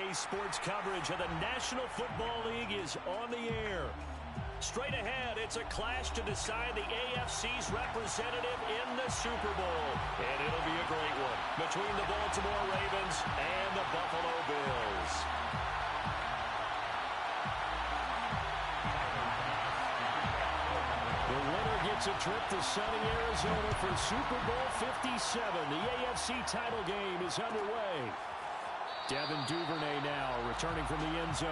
Today's sports coverage of the National Football League is on the air. Straight ahead, it's a clash to decide the AFC's representative in the Super Bowl. And it'll be a great one between the Baltimore Ravens and the Buffalo Bills. The winner gets a trip to sunny Arizona for Super Bowl 57. The AFC title game is underway. Devin Duvernay now returning from the end zone.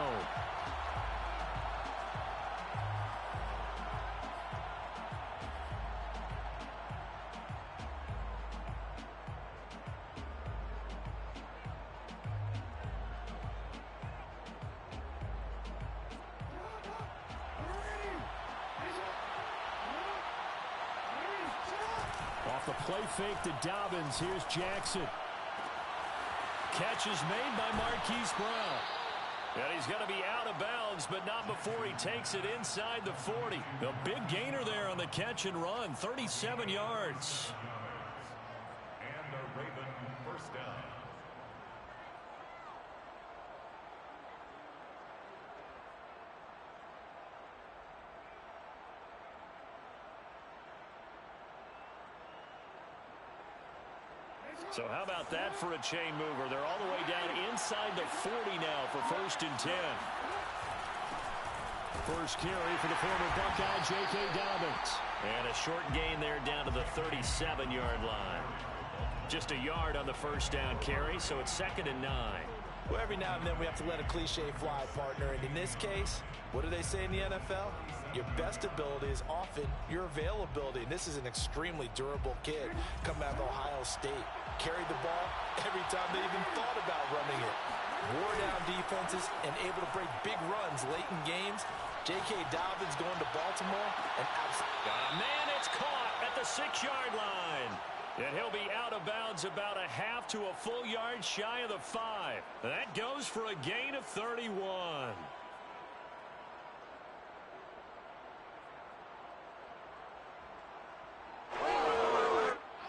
Off the play fake to Dobbins. Here's Jackson. Catch is made by Marquise Brown. And he's going to be out of bounds, but not before he takes it inside the 40. A big gainer there on the catch and run, 37 yards. And the Raven first down. So how about that for a chain mover? They're all the way down inside the 40 now for 1st and 10. First carry for the former Buckeye, J.K. Dobbins. And a short gain there down to the 37-yard line. Just a yard on the first down carry, so it's 2nd and 9. Well, every now and then we have to let a cliche fly, partner. And in this case, what do they say in the NFL? Your best ability is often your availability. And this is an extremely durable kid coming out of Ohio State. Carried the ball every time they even thought about running it. Wore down defenses and able to break big runs late in games. J.K. Dobbins going to Baltimore. And man, it's caught at the 6-yard line. And he'll be out of bounds about a half to a full yard shy of the 5. That goes for a gain of 31.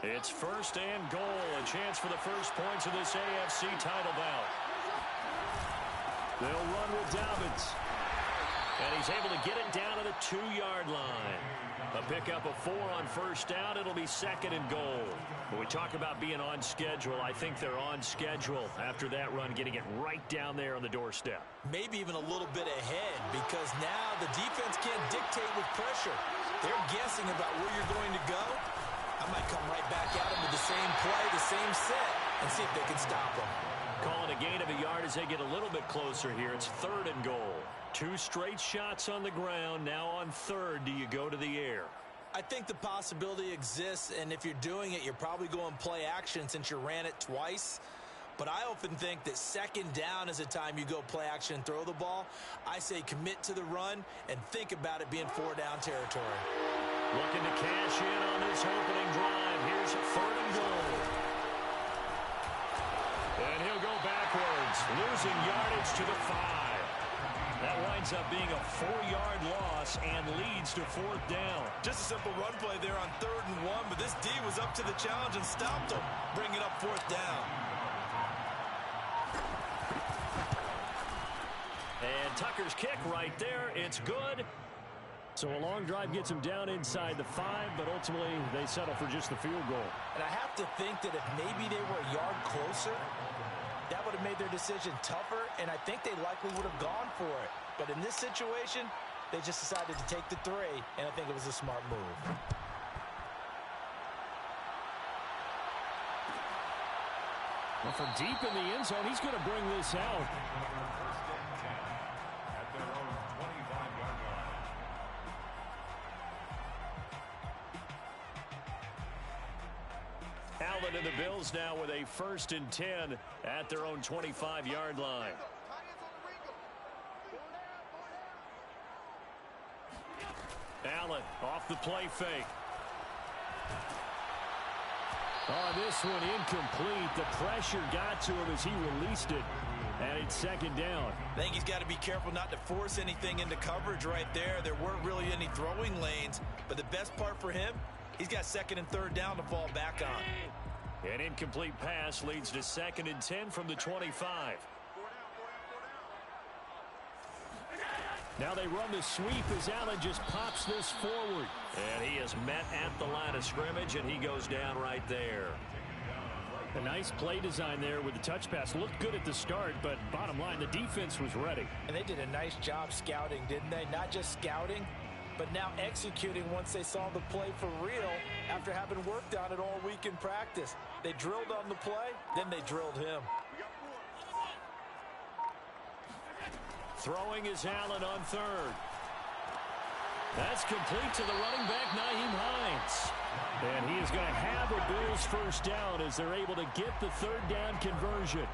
It's 1st and goal. A chance for the first points of this AFC title bout. They'll run with Dobbins. And he's able to get it down to the 2-yard line. A pickup of 4 on first down. It'll be 2nd and goal. When we talk about being on schedule, I think they're on schedule after that run, getting it right down there on the doorstep. Maybe even a little bit ahead, because now the defense can't dictate with pressure. They're guessing about where you're going to go. I might come right back at them with the same play, the same set, and see if they can stop them. Calling a gain of a yard as they get a little bit closer here. It's 3rd and goal. 2 straight shots on the ground. Now on 3rd, do you go to the air? I think the possibility exists, and if you're doing it, you're probably going play action since you ran it twice. But I often think that 2nd down is a time you go play action and throw the ball. I say commit to the run and think about it being 4-down territory. Looking to cash in on this opening drive. Here's 3rd and goal. And he'll go backwards, losing yardage to the 5. That winds up being a 4-yard loss and leads to 4th down. Just a simple run play there on 3rd and 1, but this D was up to the challenge and stopped him, bringing up 4th down. And Tucker's kick right there. It's good. So a long drive gets them down inside the 5, but ultimately they settle for just the field goal. And I have to think that if maybe they were a yard closer, that would have made their decision tougher, and I think they likely would have gone for it. But in this situation, they just decided to take the 3, and I think it was a smart move. Well, from deep in the end zone, he's going to bring this out. At their own 25-yard line. Allen and the Bills now with a 1st and 10 at their own 25-yard line. Allen off the play fake. Oh, this one incomplete. The pressure got to him as he released it. And it's 2nd down. I think he's got to be careful not to force anything into coverage right there. There weren't really any throwing lanes. But the best part for him, he's got 2nd and 3rd down to fall back on. An incomplete pass leads to 2nd and 10 from the 25. Now they run the sweep as Allen just pops this forward. And he is met at the line of scrimmage, and he goes down right there. A nice play design there with the touch pass. Looked good at the start, but bottom line, the defense was ready. And they did a nice job scouting, didn't they? Not just scouting, but now executing once they saw the play for real after having worked on it all week in practice. They drilled on the play, then they drilled him. Throwing is Allen on third. That's complete to the running back, Nyheim Hines. And he is going to have a Bills first down as they're able to get the third down conversion.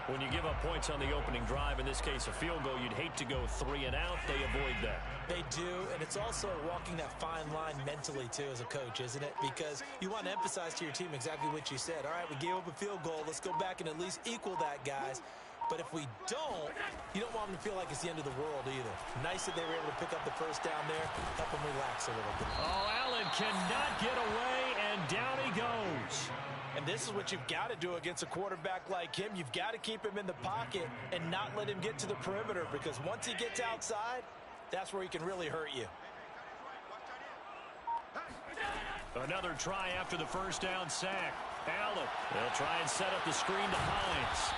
When you give up points on the opening drive, in this case a field goal, you'd hate to go 3 and out. They avoid that. They do, and it's also walking that fine line mentally, too, as a coach, isn't it? Because you want to emphasize to your team exactly what you said. All right, we gave up a field goal. Let's go back and at least equal that, guys. But if we don't, you don't want them to feel like it's the end of the world either. Nice that they were able to pick up the first down there, help them relax a little bit. Oh, Allen cannot get away, and down he goes. And this is what you've got to do against a quarterback like him. You've got to keep him in the pocket and not let him get to the perimeter, because once he gets outside, that's where he can really hurt you. Another try after the first down sack. Allen, they'll try and set up the screen to Hines.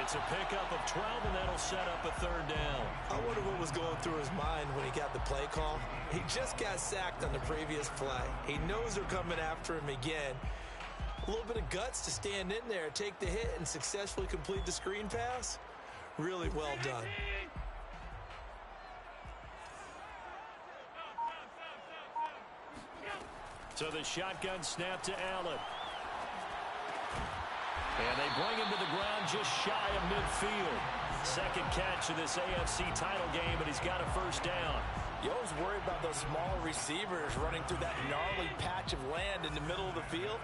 It's a pickup of 12, and that'll set up a third down. I wonder what was going through his mind when he got the play call. He just got sacked on the previous play. He knows they're coming after him again. A little bit of guts to stand in there, take the hit, and successfully complete the screen pass. Really well done. So the shotgun snap to Allen. And they bring him to the ground just shy of midfield. Second catch of this AFC title game, but he's got a first down. You always worry about those smaller receivers running through that gnarly patch of land in the middle of the field.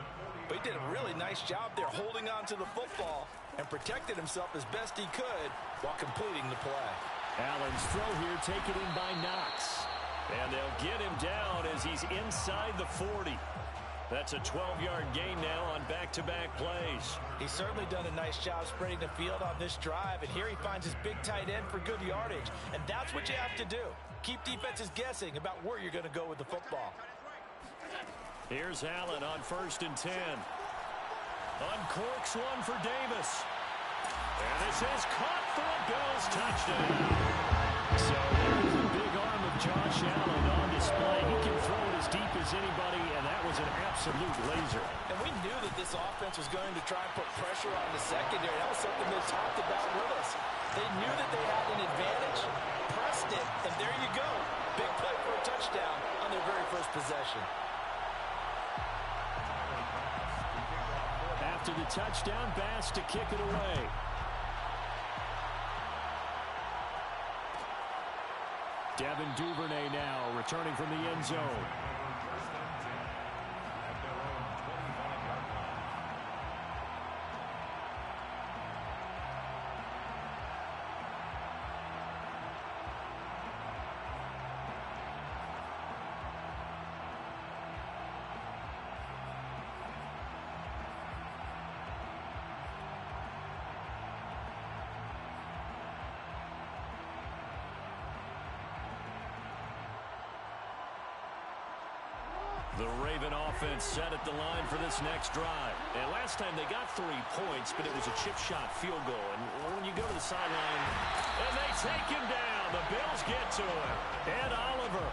But he did a really nice job there holding on to the football and protected himself as best he could while completing the play. Allen's throw here taken in by Knox. And they'll get him down as he's inside the 40. That's a 12-yard gain now on back-to-back plays. He's certainly done a nice job spreading the field on this drive, and here he finds his big tight end for good yardage. And that's what you have to do. Keep defenses guessing about where you're going to go with the football. Here's Allen on 1st and 10. Uncorks one for Davis. And this is caught for a Bills touchdown. So there's the big arm of Josh Allen on display. He can throw it as deep as anybody, and that was an absolute laser. And we knew that this offense was going to try and put pressure on the secondary. That was something they talked about with us. They knew that they had an advantage, pressed it, and there you go. Big play for a touchdown on their very first possession. After the touchdown, Bass to kick it away. Devin Duvernay now returning from the end zone. The Raven offense set at the line for this next drive. And last time they got 3 points, but it was a chip shot field goal. And when you go to the sideline, and they take him down. The Bills get to him. Ed Oliver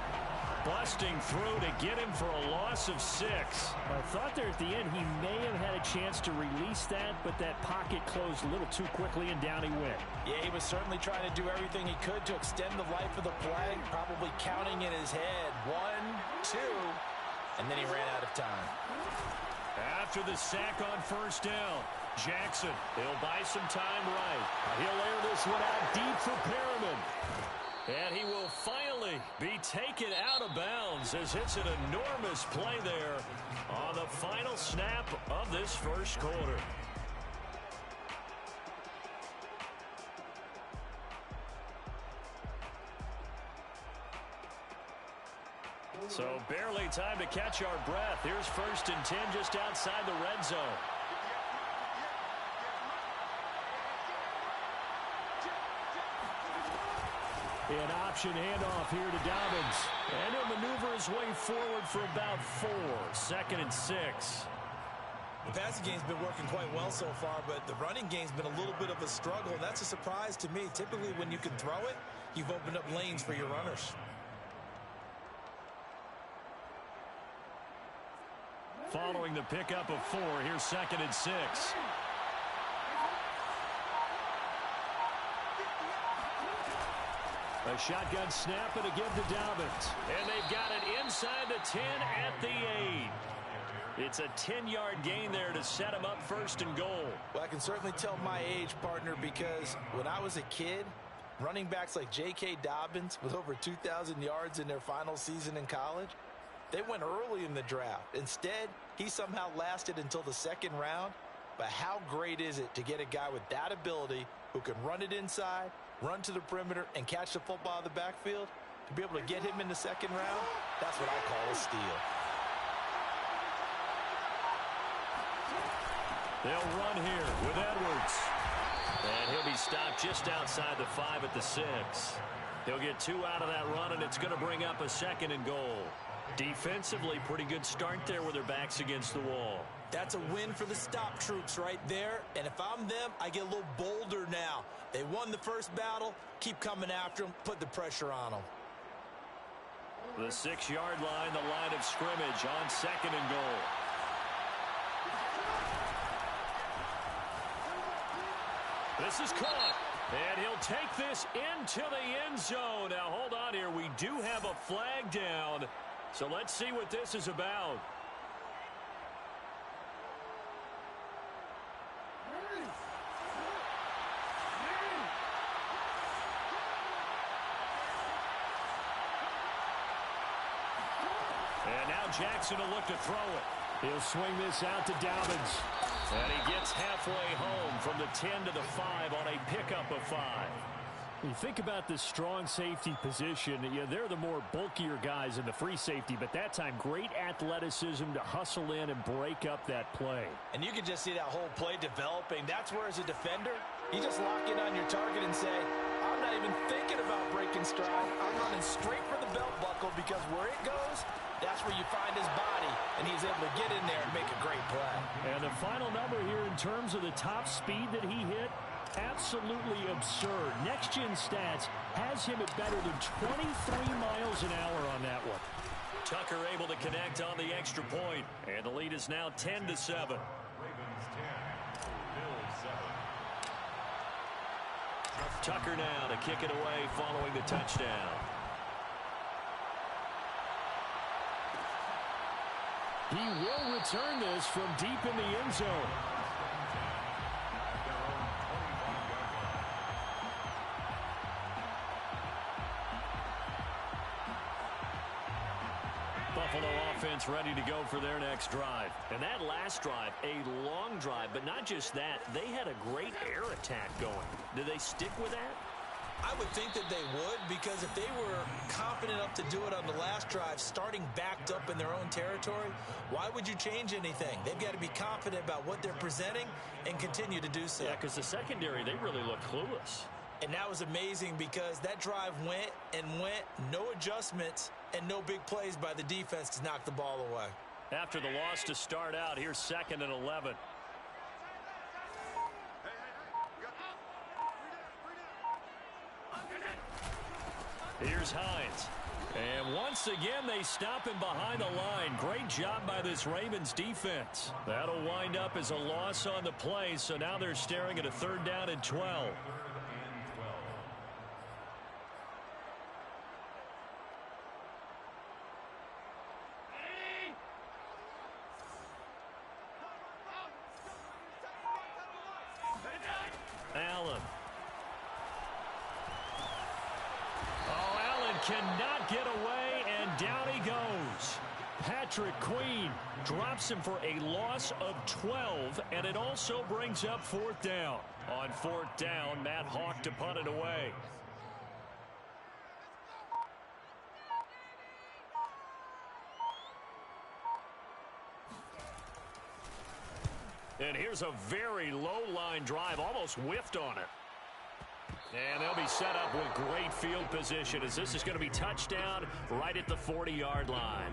busting through to get him for a loss of 6. I thought there at the end he may have had a chance to release that, but that pocket closed a little too quickly, and down he went. Yeah, he was certainly trying to do everything he could to extend the life of the play, probably counting in his head. 1, 2... and then he ran out of time. After the sack on first down, Jackson, he'll buy some time right. He'll air this one out deep for Perriman. And he will finally be taken out of bounds as it's an enormous play there on the final snap of this first quarter. So barely time to catch our breath. Here's 1st and 10 just outside the red zone. An option handoff here to Dobbins. And he'll maneuver his way forward for about 4. 2nd and 6. The passing game's been working quite well so far, but the running game's been a little bit of a struggle. And that's a surprise to me. Typically, when you can throw it, you've opened up lanes for your runners. Following the pickup of 4, here's 2nd and 6. A shotgun snap and a give to Dobbins. And they've got it inside the 10 at the 8. It's a 10-yard gain there to set him up 1st and goal. Well, I can certainly tell my age, partner, because when I was a kid, running backs like J.K. Dobbins with over 2,000 yards in their final season in college, they went early in the draft. Instead, he somehow lasted until the 2nd round. But how great is it to get a guy with that ability who can run it inside, run to the perimeter, and catch the football in the backfield? To be able to get him in the 2nd round, that's what I call a steal. They'll run here with Edwards. And he'll be stopped just outside the 5 at the 6. He'll get 2 out of that run, and it's going to bring up a 2nd and goal. Defensively, pretty good start there with their backs against the wall. That's a win for the stop troops right there. And if I'm them, I get a little bolder now. They won the first battle. Keep coming after them. Put the pressure on them. The 6-yard line, the line of scrimmage on 2nd and goal. This is caught, and he'll take this into the end zone. Now, hold on here. We do have a flag down, so let's see what this is about. And now Jackson will look to throw it. He'll swing this out to Dobbins. And he gets halfway home from the 10 to the 5 on a pickup of 5. You think about the strong safety position, they're the more bulkier guys in the free safety, but that time great athleticism to hustle in and break up that play. And you can just see that whole play developing. That's where, as a defender, you just lock in on your target and say, I'm not even thinking about breaking stride. I'm running straight for the belt buckle, because where it goes, that's where you find his body, and he's able to get in there and make a great play. And the final number here in terms of the top speed that he hit, absolutely absurd. Next Gen Stats has him at better than 23 miles an hour on that one. Tucker able to connect on the extra point, and the lead is now 10-7. Ravens 10, Bills 7. Tucker now to kick it away following the touchdown. He will return this from deep in the end zone. Buffalo offense ready to go for their next drive. And that last drive, a long drive, but not just that, they had a great air attack going. Do they stick with that? I would think that they would, because if they were confident enough to do it on the last drive, starting backed up in their own territory, why would you change anything? They've got to be confident about what they're presenting and continue to do so. Yeah, because the secondary, they really looked clueless. And that was amazing, because that drive went and went, no adjustments, and no big plays by the defense to knock the ball away. After the loss to start out, here's 2nd and 11. Here's Hines. And once again, they stop him behind the line. Great job by this Ravens defense. That'll wind up as a loss on the play, so now they're staring at a 3rd down and 12. Allen. Oh, Allen cannot get away, and down he goes. Patrick Queen drops him for a loss of 12, and it also brings up 4th down. On 4th down, Matt Hawk to punt it away. And here's a very low line drive, almost whiffed on it. And they'll be set up with great field position as this is going to be touchdown right at the 40-yard line.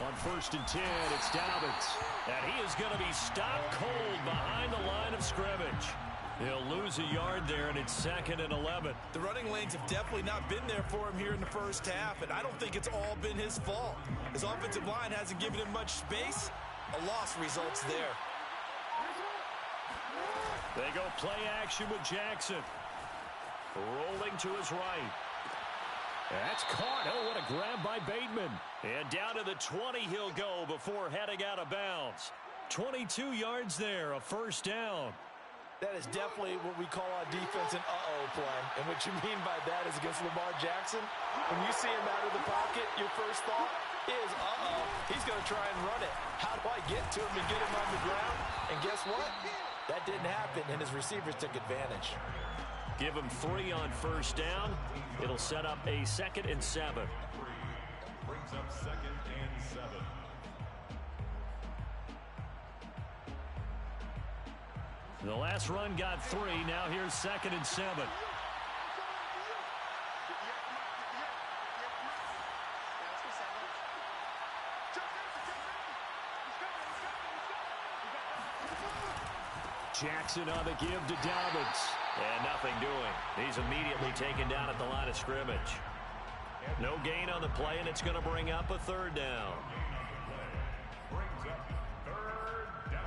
On 1st and 10, it's Dobbins. And he is going to be stopped cold behind the line of scrimmage. He'll lose a yard there, and it's 2nd and 11. The running lanes have definitely not been there for him here in the first half, and I don't think it's all been his fault. His offensive line hasn't given him much space. A loss results there. They go play action with Jackson. Rolling to his right. That's caught. Oh, what a grab by Bateman. And down to the 20 he'll go before heading out of bounds. 22 yards there, a 1st down. That is definitely what we call on defense an uh-oh play. And what you mean by that is against Lamar Jackson, when you see him out of the pocket, your first thought is, uh-oh, he's going to try and run it. How do I get to him and get him on the ground? And guess what? That didn't happen, and his receivers took advantage. Give him 3 on 1st down. It'll set up a 2nd and 7. Brings up 2nd and 7. The last run got 3. Now here's 2nd and 7. Jackson on the give to Dobbins. And nothing doing. He's immediately taken down at the line of scrimmage. No gain on the play, and it's going to bring up a 3rd down. Brings up 3rd down.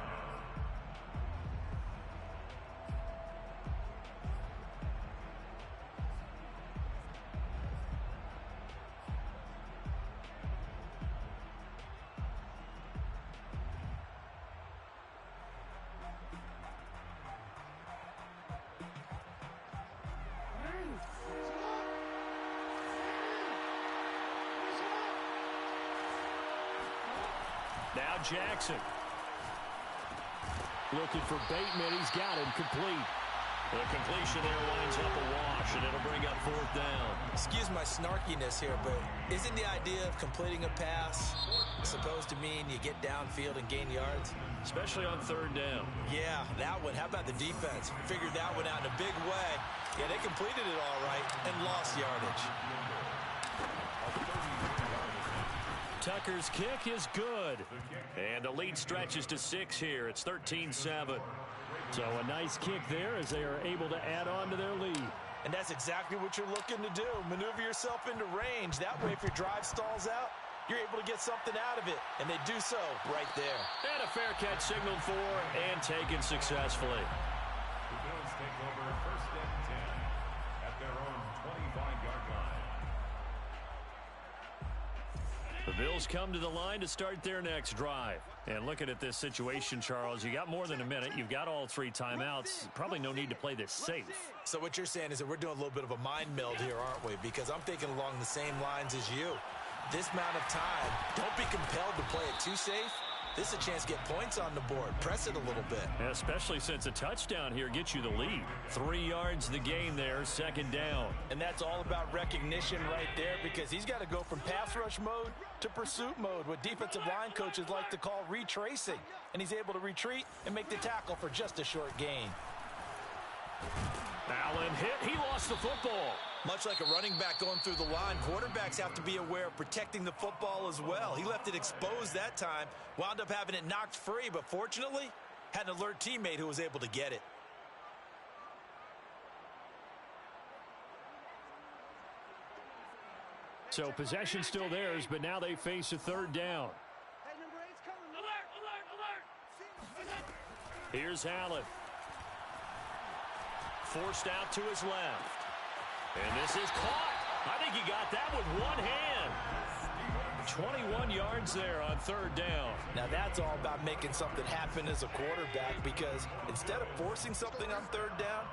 Now Jackson. Looking for Bateman. He's got him complete. The completion there winds up a wash, and it'll bring up 4th down. Excuse my snarkiness here, but isn't the idea of completing a pass supposed to mean you get downfield and gain yards? Especially on 3rd down. Yeah, that one. How about the defense? Figured that one out in a big way. Yeah, they completed it all right and lost yardage. Tucker's kick is good. And the lead stretches to 6 here. It's 13-7. So a nice kick there as they are able to add on to their lead. And that's exactly what you're looking to do. Maneuver yourself into range. That way, if your drive stalls out, you're able to get something out of it. And they do so right there. And a fair catch signaled for and taken successfully. The Bills take over 1st and 10 at their own 25-yard line. The Bills come to the line to start their next drive. And looking at this situation, Charles, you got more than a minute. You've got all 3 timeouts. Probably no need to play this safe. So what you're saying is that we're doing a little bit of a mind meld here, aren't we? Because I'm thinking along the same lines as you. This amount of time, don't be compelled to play it too safe. This is a chance to get points on the board. Press it a little bit. Especially since a touchdown here gets you the lead. 3 yards the gain there, 2nd down. And that's all about recognition right there, because he's got to go from pass rush mode to pursuit mode, what defensive line coaches like to call retracing. And he's able to retreat and make the tackle for just a short gain. Allen hit. He lost the football. Much like a running back going through the line, quarterbacks have to be aware of protecting the football as well. He left it exposed that time, wound up having it knocked free, but fortunately, had an alert teammate who was able to get it. So possession still theirs, but now they face a 3rd down. Here's Allen. Forced out to his left. And this is caught. I think he got that with one hand. 21 yards there on 3rd down. Now that's all about making something happen as a quarterback, because instead of forcing something on 3rd down,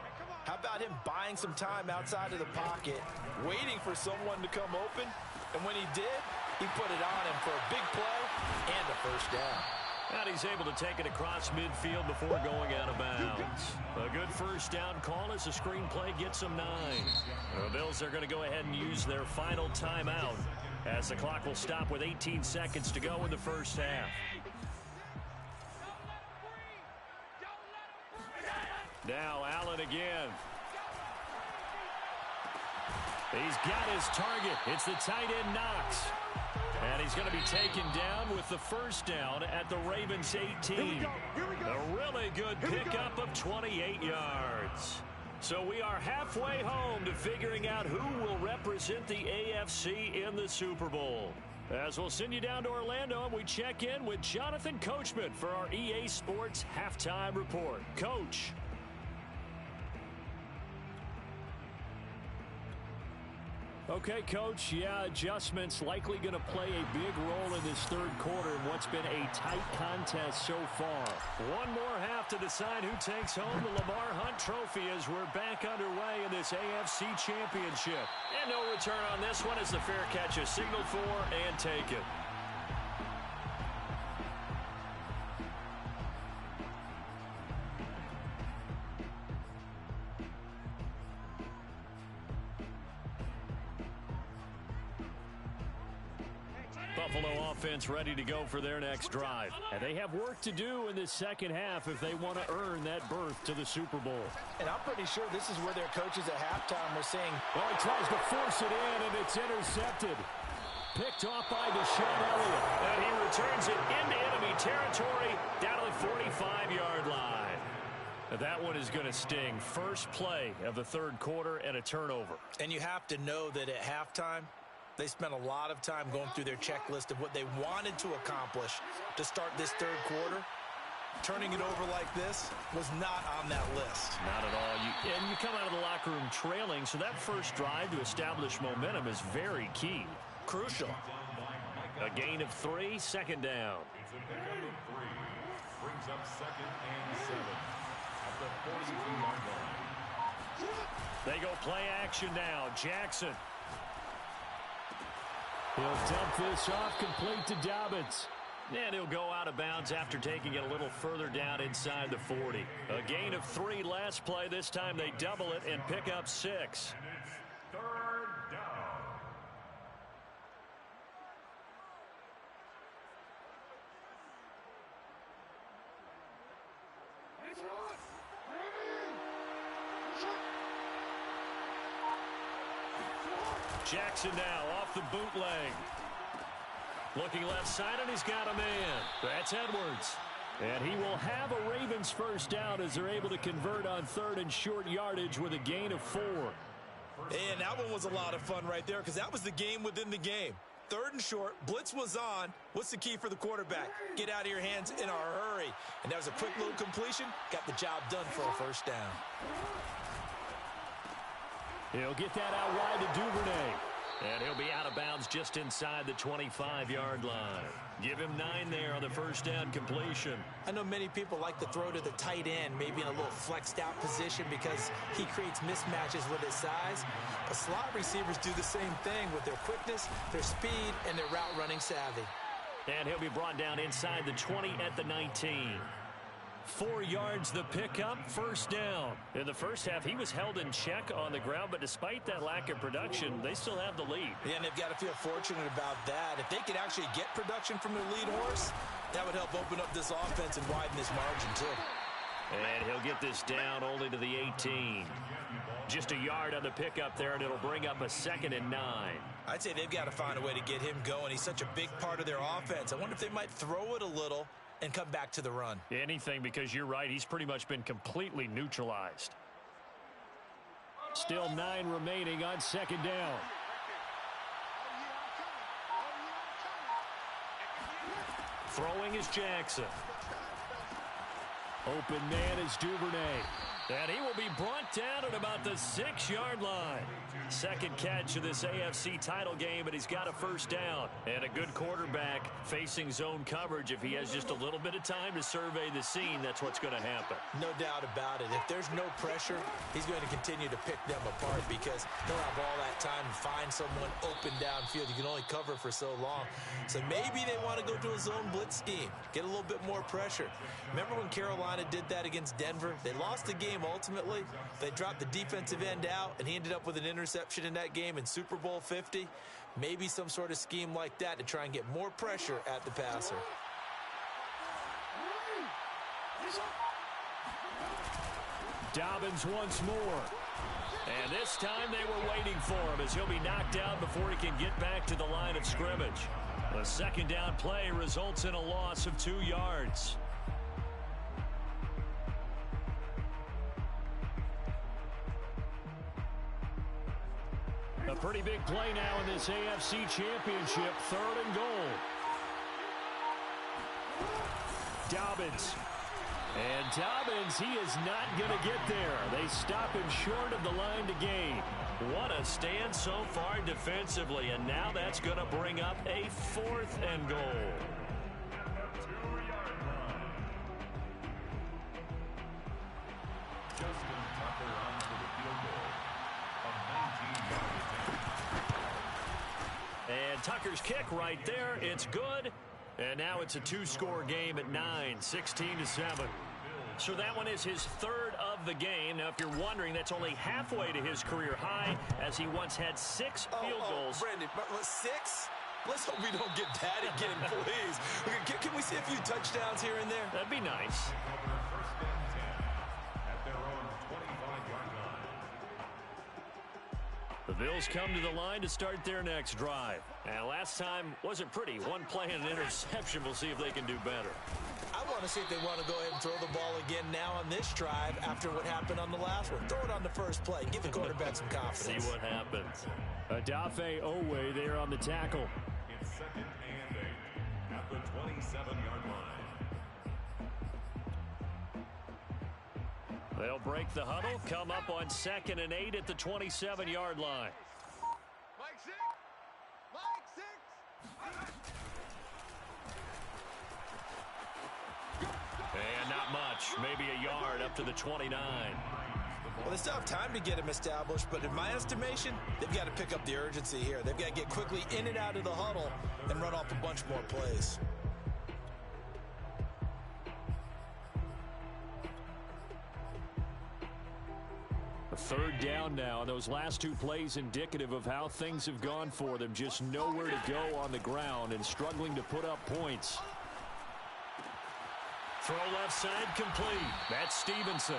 how about him buying some time outside of the pocket, waiting for someone to come open, and when he did, he put it on him for a big play and a 1st down. And he's able to take it across midfield before going out of bounds. A good first down call as the screenplay gets them 9. The Bills are going to go ahead and use their final timeout as the clock will stop with 18 seconds to go in the first half. Now Allen again. He's got his target. It's the tight end Knox. And he's going to be taken down with the first down at the Ravens' 18. A really good pickup of 28 yards. So we are halfway home to figuring out who will represent the AFC in the Super Bowl. As we'll send you down to Orlando, and we check in with Jonathan Coachman for our EA Sports Halftime Report. Coach. Okay, Coach, adjustments likely going to play a big role in this third quarter in what's been a tight contest so far. One more half to decide who takes home the Lamar Hunt Trophy as we're back underway in this AFC Championship. And no return on this one as the fair catch is signaled for and taken. Buffalo offense ready to go for their next drive. And they have work to do in this second half if they want to earn that berth to the Super Bowl. And I'm pretty sure this is where their coaches at halftime were saying, well, he tries to force it in, and it's intercepted. Picked off by Deshaun Elliott. And he returns it into enemy territory down to the 45-yard line. That one is going to sting. First play of the third quarter and a turnover. And you have to know that at halftime, they spent a lot of time going through their checklist of what they wanted to accomplish to start this third quarter. Turning it over like this was not on that list. Not at all. And you come out of the locker room trailing, so that first drive to establish momentum is very key. Crucial. A gain of 3, second down. It's a pickup of 3. Brings up 2nd and 7 at the 42-yard line. They go play action now. Jackson. He'll dump this off complete to Dobbins. And he'll go out of bounds after taking it a little further down inside the 40. A gain of 3 last play. This time they double it and pick up 6. And it's 3rd down. Jackson now off the bootleg. Looking left side, and he's got a man. That's Edwards. And he will have a Ravens first down as they're able to convert on 3rd and short yardage with a gain of 4. And that one was a lot of fun right there because that was the game within the game. 3rd and short, blitz was on. What's the key for the quarterback? Get out of your hands in a hurry. And that was a quick little completion. Got the job done for a first down. He'll get that out wide to Duvernay. And he'll be out of bounds just inside the 25-yard line. Give him 9 there on the first down completion. I know many people like to throw to the tight end, maybe in a little flexed out position because he creates mismatches with his size. But slot receivers do the same thing with their quickness, their speed, and their route running savvy. And he'll be brought down inside the 20 at the 19. 4 yards the pickup, first down. In the first half, he was held in check on the ground, but despite that lack of production, they still have the lead. Yeah, and they've got to feel fortunate about that. If they could actually get production from their lead horse, that would help open up this offense and widen this margin, too. And he'll get this down only to the 18. Just a yard on the pickup there, and it'll bring up a 2nd and 9. I'd say they've got to find a way to get him going. He's such a big part of their offense. I wonder if they might throw it a little and come back to the run. Anything, because you're right, he's pretty much been completely neutralized. Still 9 remaining on 2nd down. Throwing is Jackson. Open man is Duvernay. And he will be brought down at about the 6-yard line. Second catch of this AFC title game, and he's got a first down. And a good quarterback facing zone coverage. If he has just a little bit of time to survey the scene, that's what's going to happen. No doubt about it. If there's no pressure, he's going to continue to pick them apart because he'll have all that time to find someone open downfield. You can only cover for so long. So maybe they want to go to a zone blitz scheme, get a little bit more pressure. Remember when Carolina did that against Denver? They lost the game ultimately. They dropped the defensive end out, and he ended up with an interception in that game in Super Bowl 50. Maybe some sort of scheme like that to try and get more pressure at the passer. Dobbins once more. And this time they were waiting for him as he'll be knocked out before he can get back to the line of scrimmage. A second down play results in a loss of 2 yards. A pretty big play now in this AFC Championship, 3rd and goal. Dobbins. And Dobbins, he is not going to get there. They stop him short of the line to gain. What a stand so far defensively, and now that's going to bring up a 4th and goal. And Tucker's kick right there. It's good. And now it's a 2-score game at 9, 16-7. So that one is his 3rd of the game. Now, if you're wondering, that's only halfway to his career high, as he once had 6 field goals. Brandon, 6? Let's hope we don't get that again, please. Can we see a few touchdowns here and there? That'd be nice. The Bills come to the line to start their next drive. And last time wasn't pretty. One play and an interception. We'll see if they can do better. I want to see if they want to go ahead and throw the ball again now on this drive after what happened on the last one. Throw it on the first play. Give the quarterback some confidence. See what happens. Adafe Owe there on the tackle. It's 2nd and 8 at the 27-yard line. They'll break the huddle, come up on 2nd and 8 at the 27-yard line. And not much, maybe a yard up to the 29. Well, they still have time to get him established, but in my estimation, they've got to pick up the urgency here. They've got to get quickly in and out of the huddle and run off a bunch more plays. A 3rd down now. Those last 2 plays indicative of how things have gone for them. Just nowhere to go on the ground and struggling to put up points. Throw left side complete. That's Stevenson.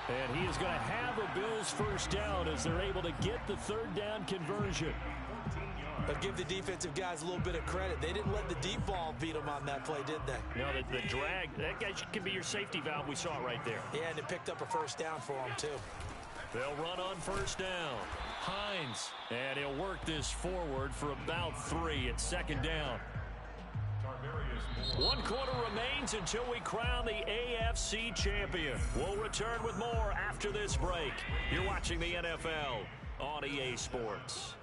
And he is going to have a Bills first down as they're able to get the 3rd down conversion. But give the defensive guys a little bit of credit. They didn't let the deep ball beat them on that play, did they? No, the drag, that guy can be your safety valve. We saw it right there. Yeah, and it picked up a first down for them, too. They'll run on first down. Hines. And he'll work this forward for about 3 at 2nd down. 1 quarter remains until we crown the AFC champion. We'll return with more after this break. You're watching the NFL on EA Sports.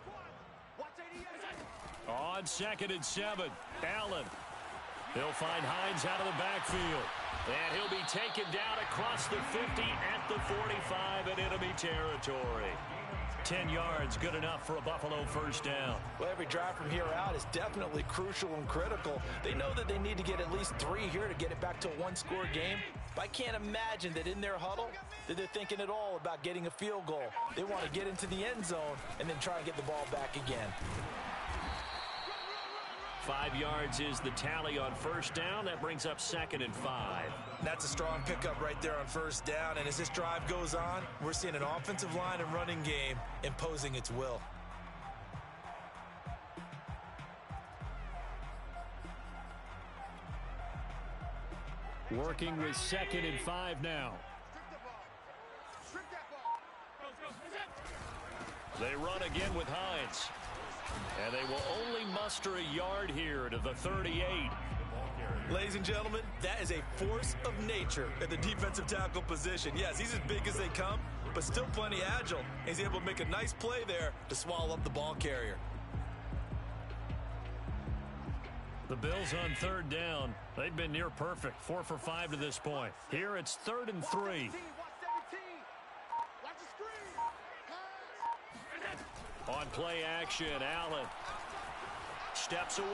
On 2nd and 7, Allen. He'll find Hines out of the backfield. And he'll be taken down across the 50 at the 45 in enemy territory. 10 yards, good enough for a Buffalo first down. Well, every drive from here out is definitely crucial and critical. They know that they need to get at least 3 here to get it back to a 1-score game. But I can't imagine that in their huddle that they're thinking at all about getting a field goal. They want to get into the end zone and then try and get the ball back again. 5 yards is the tally on first down. That brings up 2nd and 5. That's a strong pickup right there on first down. And as this drive goes on, we're seeing an offensive line and running game imposing its will. Working with 2nd and 5 now. They run again with Hines. And they will only muster a yard here to the 38. Ladies and gentlemen, that is a force of nature at the defensive tackle position. Yes, he's as big as they come, but still plenty agile. He's able to make a nice play there to swallow up the ball carrier. The Bills on third down. They've been near perfect, 4 for 5 to this point. Here it's 3rd and 3. On play action, Allen steps away.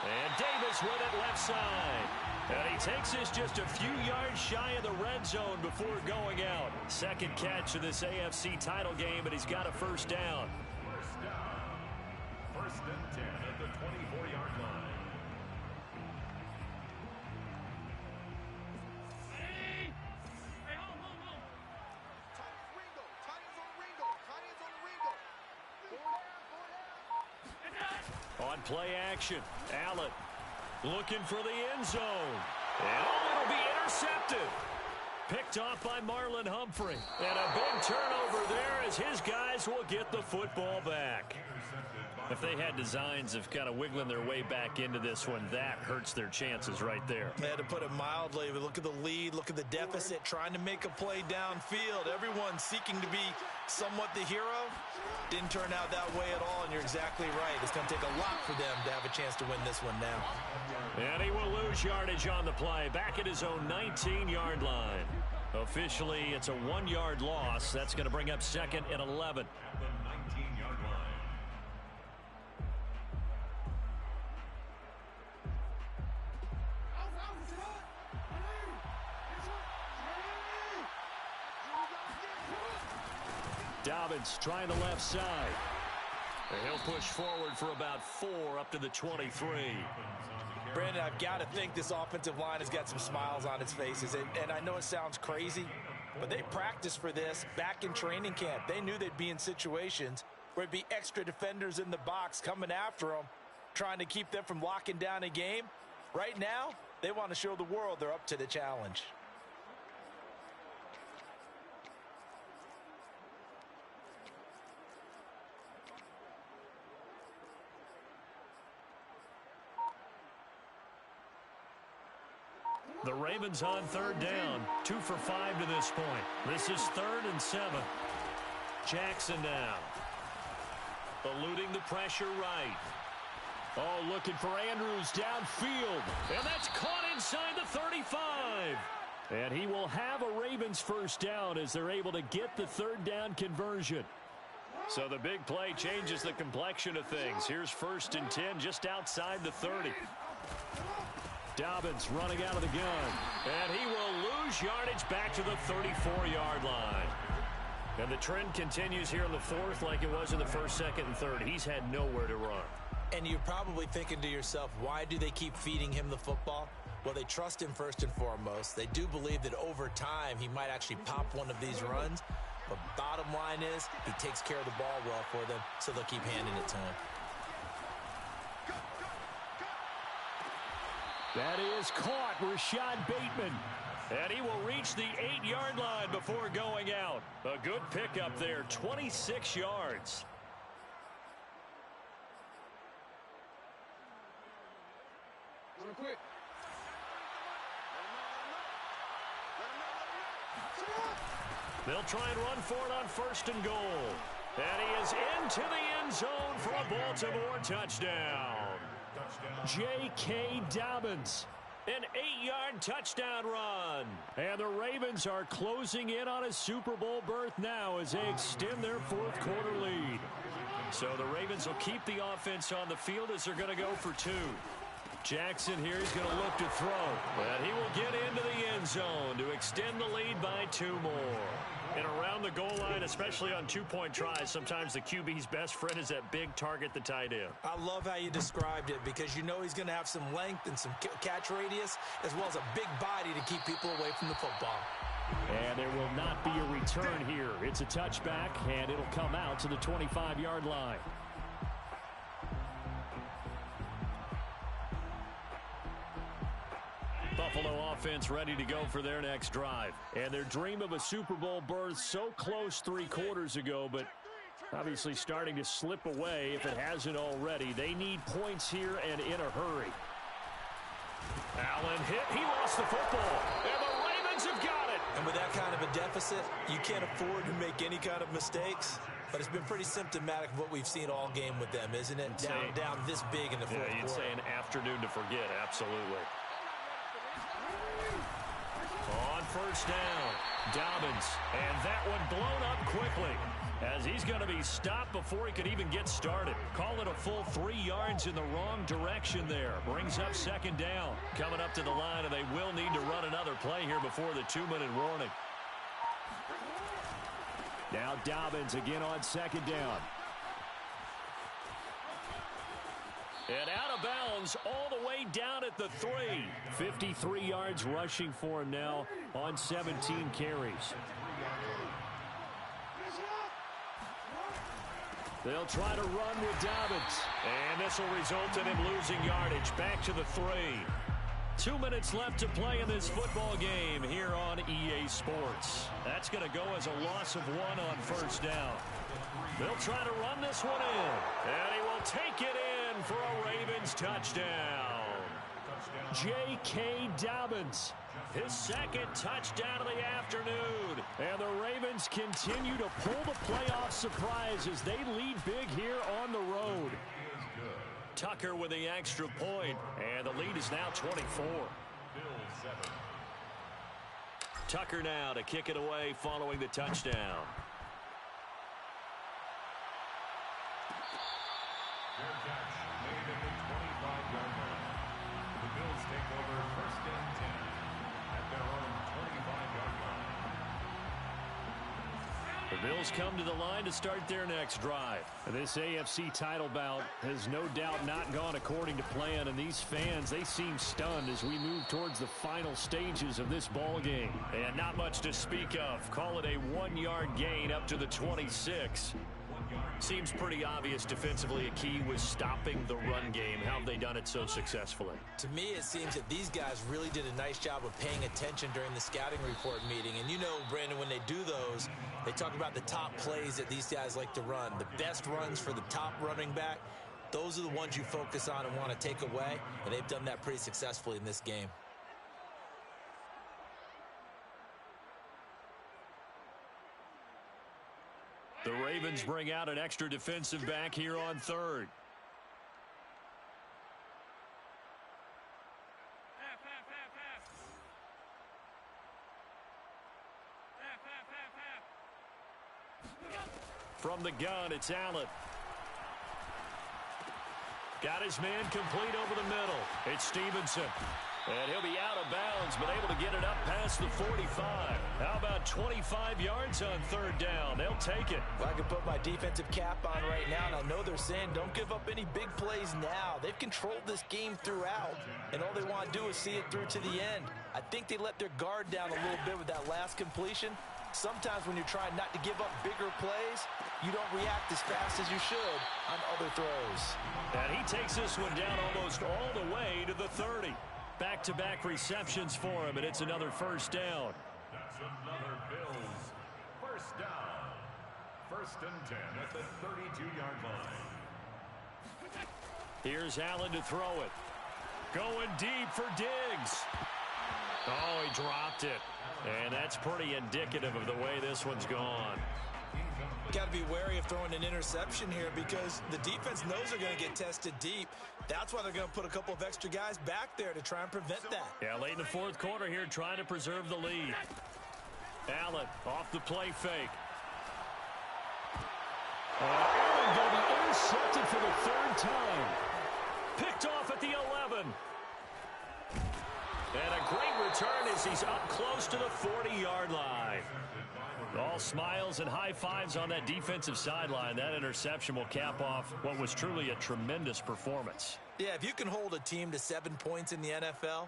And Davis with it left side. And he takes this just a few yards shy of the red zone before going out. Second catch of this AFC title game, and he's got a first down. First down. 1st and 10 at the 24-yard line. On play action, Allen looking for the end zone. And it'll be intercepted. Picked off by Marlon Humphrey. And a big turnover there as his guys will get the football back. If they had designs of kind of wiggling their way back into this one, that hurts their chances right there. They had to put it mildly. Look at the lead, look at the deficit, trying to make a play downfield. Everyone seeking to be somewhat the hero. Didn't turn out that way at all, and you're exactly right. It's going to take a lot for them to have a chance to win this one now. And he will lose yardage on the play, back at his own 19-yard line. Officially, it's a 1-yard loss. That's going to bring up 2nd and 11. At the 19-yard line. Dobbins trying the left side. And he'll push forward for about 4 up to the 23. Brandon, I've got to think this offensive line has got some smiles on its faces. And I know it sounds crazy, but they practiced for this back in training camp. They knew they'd be in situations where it'd be extra defenders in the box coming after them, trying to keep them from locking down a game. Right now, they want to show the world they're up to the challenge. The Ravens on third down, 2 for 5 to this point. This is 3rd and 7. Jackson now. Eluding the pressure right. Oh, looking for Andrews downfield. And that's caught inside the 35. And he will have a Ravens first down as they're able to get the 3rd down conversion. So the big play changes the complexion of things. Here's 1st and 10 just outside the 30. Dobbins running out of the gun. And he will lose yardage back to the 34-yard line. And the trend continues here in the 4th like it was in the 1st, 2nd, and 3rd. He's had nowhere to run. And you're probably thinking to yourself, why do they keep feeding him the football? Well, they trust him first and foremost. They do believe that over time he might actually pop one of these runs. But bottom line is he takes care of the ball well for them, so they'll keep handing it to him. That is caught, Rashad Bateman. And he will reach the 8-yard line before going out. A good pickup there, 26 yards. Real quick. They'll try and run for it on 1st and goal. And he is into the end zone for a Baltimore touchdown. J.K. Dobbins, an 8-yard touchdown run. And the Ravens are closing in on a Super Bowl berth now as they extend their 4th quarter lead. So the Ravens will keep the offense on the field as they're going to go for 2. Jackson here is going to look to throw. And he will get into the end zone to extend the lead by 2 more. And around the goal line, especially on 2-point tries, sometimes the QB's best friend is that big target, the tight end. I love how you described it because you know he's going to have some length and some catch radius as well as a big body to keep people away from the football. And there will not be a return here. It's a touchback, and it'll come out to the 25-yard line. Buffalo offense ready to go for their next drive. And their dream of a Super Bowl berth so close 3 quarters ago, but obviously starting to slip away if it hasn't already. They need points here and in a hurry. Allen hit. He lost the football. And the Ravens have got it. And with that kind of a deficit, you can't afford to make any kind of mistakes. But it's been pretty symptomatic of what we've seen all game with them, isn't it? Down this big in the fourth quarter. You'd say an afternoon to forget. Absolutely. On first down, Dobbins. And that one blown up quickly, as he's going to be stopped before he could even get started. Call it a full 3 yards in the wrong direction there. Brings up second down. Coming up to the line, and they will need to run another play here before the 2-minute warning. Now Dobbins again on second down. And out of bounds all the way down at the 3. 53 yards rushing for him now on 17 carries. They'll try to run with Dobbins. And this will result in him losing yardage. Back to the 3. 2 minutes left to play in this football game here on EA Sports. That's going to go as a loss of 1 on first down. They'll try to run this one in. And he will take it in for a Ravens touchdown. J.K. Dobbins. His second touchdown of the afternoon. And the Ravens continue to pull the playoff surprise as they lead big here on the road. Tucker with the extra point, and the lead is now 24. Tucker now to kick it away following the touchdown. Fair catch made at the 25-yard line. The Bills take over first and 10 at their own 25-yard line. The Bills come to the line to start their next drive. And this AFC title bout has no doubt not gone according to plan, and these fans, they seem stunned as we move towards the final stages of this ball game. And not much to speak of. Call it a 1-yard gain up to the 26. Seems pretty obvious defensively a key was stopping the run game. How have they done it so successfully? To me, it seems that these guys really did a nice job of paying attention during the scouting report meeting. And you know, Brandon, when they do those, they talk about the top plays that these guys like to run. The best runs for the top running back, those are the ones you focus on and want to take away. And they've done that pretty successfully in this game. The Ravens bring out an extra defensive back here on third. From the gun, it's Allen. Got his man complete over the middle. It's Stevenson. And he'll be out of bounds, but able to get it up past the 45. How about 25 yards on third down? They'll take it. Well, I can put my defensive cap on right now, and I know they're saying don't give up any big plays now. They've controlled this game throughout, and all they want to do is see it through to the end. I think they let their guard down a little bit with that last completion. Sometimes when you're trying not to give up bigger plays, you don't react as fast as you should on other throws. And he takes this one down almost all the way to the 30. Back-to-back receptions for him, and it's another first down. That's another Bills first down. First and 10 at the 32-yard line. Here's Allen to throw it. Going deep for Diggs. Oh, he dropped it. And that's pretty indicative of the way this one's gone. Got to be wary of throwing an interception here because the defense knows they're going to get tested deep. That's why they're going to put a couple of extra guys back there to try and prevent that. Yeah, late in the fourth quarter here, trying to preserve the lead. Allen off the play fake. Allen going to be intercepted for the third time. Picked off at the 11. And a great return as he's up close to the 40-yard line. All smiles and high fives on that defensive sideline. That interception will cap off what was truly a tremendous performance. Yeah, if you can hold a team to 7 points in the NFL,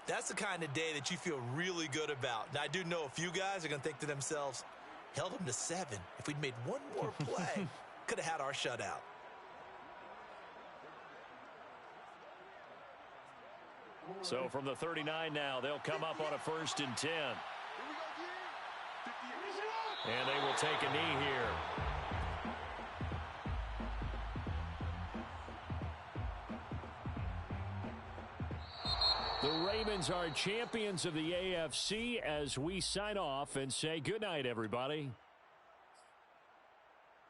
that's the kind of day that you feel really good about. Now, I do know a few guys are going to think to themselves, held them to 7. If we'd made one more play, could have had our shutout. So from the 39 now, they'll come up on a first and 10. And they will take a knee here. The Ravens are champions of the AFC as we sign off and say goodnight, everybody.